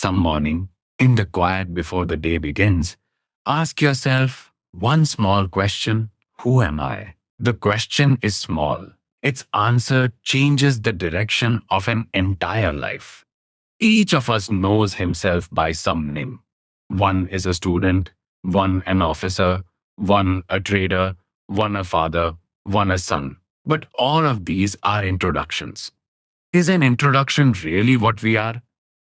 Some morning, in the quiet before the day begins, ask yourself one small question: who am I? The question is small. Its answer changes the direction of an entire life. Each of us knows himself by some name. One is a student, one an officer, one a trader, one a father, one a son. But all of these are introductions. Is an introduction really what we are?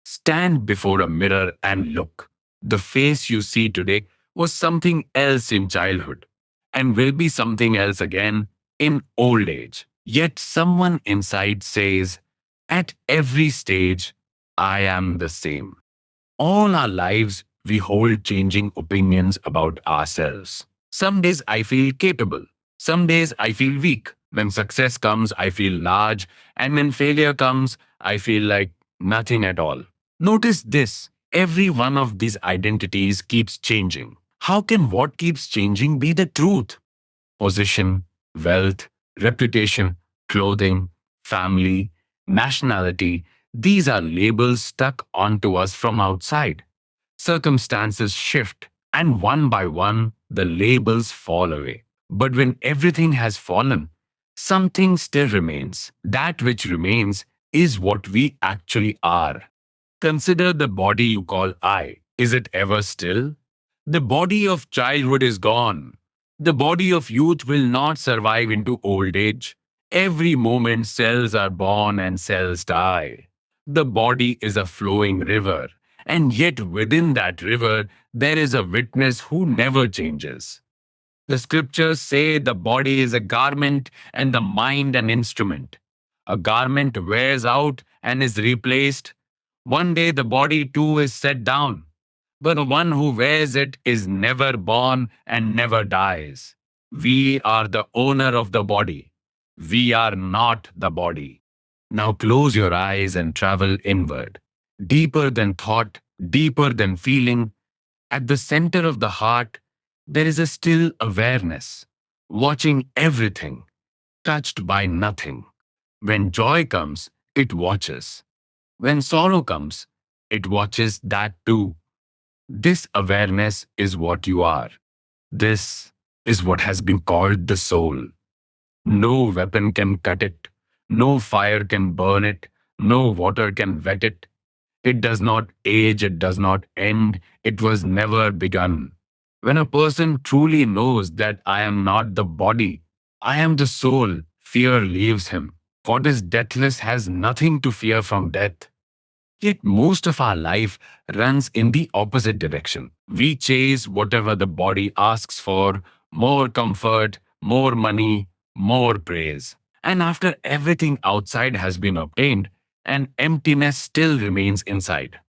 Stand before a mirror and look. The face you see today was something else in childhood and will be something else again in old age. Yet someone inside says, at every stage, I am the same. All our lives, we hold changing opinions about ourselves. Some days I feel capable. Some days I feel weak. When success comes, I feel large. And when failure comes, I feel like nothing at all. Notice this: every one of these identities keeps changing. How can what keeps changing be the truth? Position, wealth, reputation, clothing, family, nationality, these are labels stuck onto us from outside. Circumstances shift, and one by one, the labels fall away. But when everything has fallen, something still remains. That which remains is what we actually are. Consider the body you call I. Is it ever still? The body of childhood is gone. The body of youth will not survive into old age. Every moment, cells are born and cells die. The body is a flowing river, and yet within that river, there is a witness who never changes. The scriptures say the body is a garment and the mind an instrument. A garment wears out and is replaced. One day the body too is set down, but the one who wears it is never born and never dies. We are the owner of the body. We are not the body. Now close your eyes and travel inward. Deeper than thought, deeper than feeling, at the center of the heart, there is a still awareness, watching everything, touched by nothing. When joy comes, it watches. When sorrow comes, it watches that too. This awareness is what you are. This is what has been called the soul. No weapon can cut it. No fire can burn it. No water can wet it. It does not age. It does not end. It was never begun. When a person truly knows that I am not the body, I am the soul, fear leaves him. What is deathless has nothing to fear from death. Yet most of our life runs in the opposite direction. We chase whatever the body asks for: more comfort, more money, more praise. And after everything outside has been obtained, an emptiness still remains inside.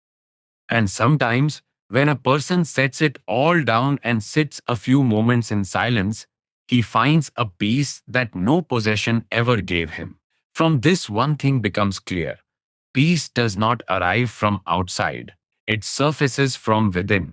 And sometimes, when a person sets it all down and sits a few moments in silence, he finds a peace that no possession ever gave him. From this, one thing becomes clear: peace does not arrive from outside, it surfaces from within.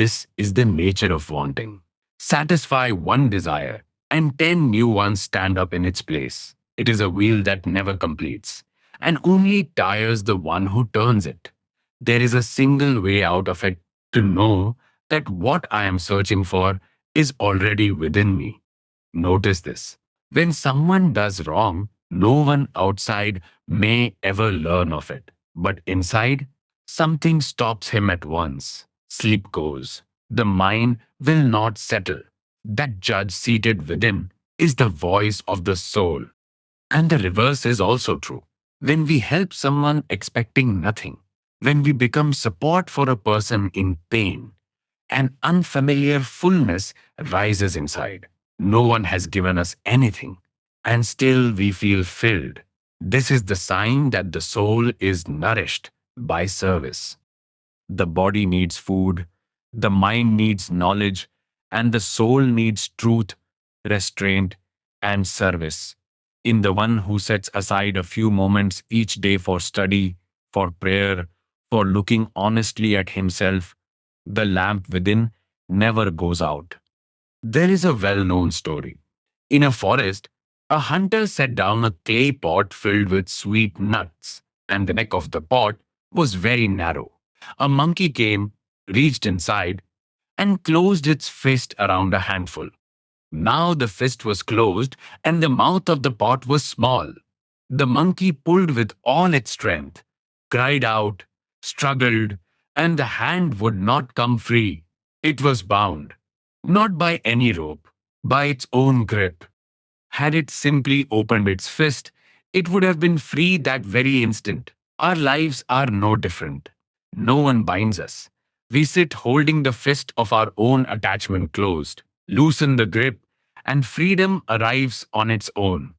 This is the nature of wanting. Satisfy one desire, and 10 new ones stand up in its place. It is a wheel that never completes, and only tires the one who turns it. There is a single way out of it: to know that what I am searching for is already within me. Notice this: when someone does wrong, no one outside may ever learn of it. But inside, something stops him at once. Sleep goes. The mind will not settle. That judge seated within is the voice of the soul. And the reverse is also true. When we help someone expecting nothing, when we become support for a person in pain, an unfamiliar fullness rises inside. No one has given us anything, and still we feel filled. This is the sign that the soul is nourished by service. The body needs food, the mind needs knowledge, and the soul needs truth, restraint, and service. In the one who sets aside a few moments each day for study, for prayer, for looking honestly at himself, the lamp within never goes out. There is a well known story. In a forest, a hunter set down a clay pot filled with sweet nuts, and the neck of the pot was very narrow. A monkey came, reached inside, and closed its fist around a handful. Now the fist was closed, and the mouth of the pot was small. The monkey pulled with all its strength, cried out, struggled, and the hand would not come free. It was bound, not by any rope, by its own grip. Had it simply opened its fist, it would have been free that very instant. Our lives are no different. No one binds us. We sit holding the fist of our own attachment closed, loosen the grip, and freedom arrives on its own.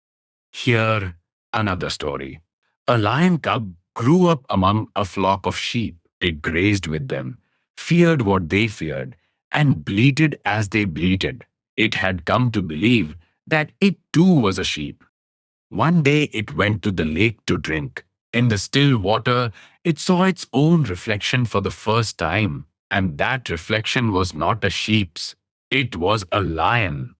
Here, another story. A lion cub grew up among a flock of sheep. It grazed with them, feared what they feared, and bleated as they bleated. It had come to believe that it too was a sheep. One day it went to the lake to drink. In the still water, it saw its own reflection for the first time, and that reflection was not a sheep's, it was a lion.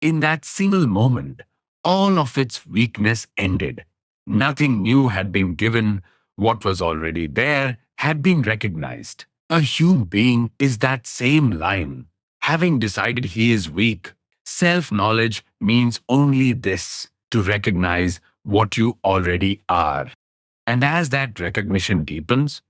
In that single moment, all of its weakness ended. Nothing new had been given, what was already there had been recognized. A human being is that same lion. Having decided he is weak, self knowledge means only this to recognize what you already are. And as that recognition deepens,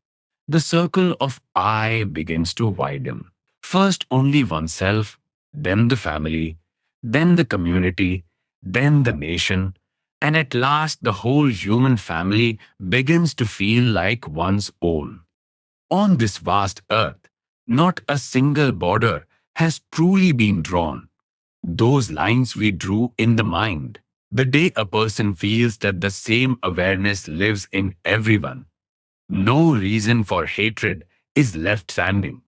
the circle of I begins to widen. First, only oneself, then the family, then the community, then the nation, and at last the whole human family begins to feel like one's own. On this vast earth, not a single border has truly been drawn. Those lines we drew in the mind. The day a person feels that the same awareness lives in everyone, no reason for hatred is left standing.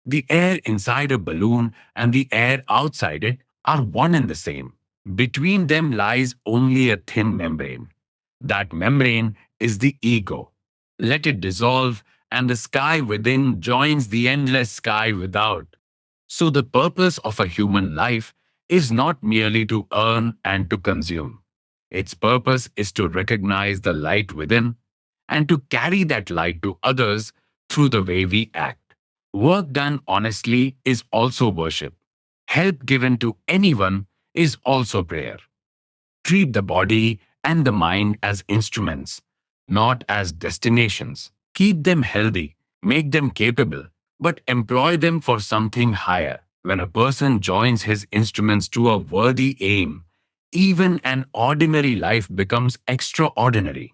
The air inside a balloon and the air outside it are one and the same. Between them lies only a thin membrane. That membrane is the ego. Let it dissolve, and the sky within joins the endless sky without. So, the purpose of a human life is not merely to earn and to consume. Its purpose is to recognize the light within and to carry that light to others through the way we act. Work done honestly is also worship. Help given to anyone is also prayer. Treat the body and the mind as instruments, not as destinations. Keep them healthy, make them capable, but employ them for something higher. When a person joins his instruments to a worthy aim, even an ordinary life becomes extraordinary.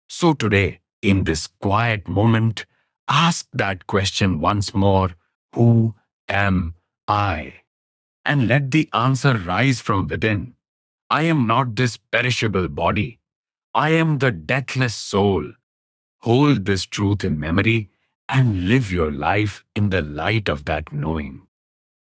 So today, in this quiet moment, ask that question once more: who am I? And let the answer rise from within. I am not this perishable body. I am the deathless soul. Hold this truth in memory and live your life in the light of that knowing.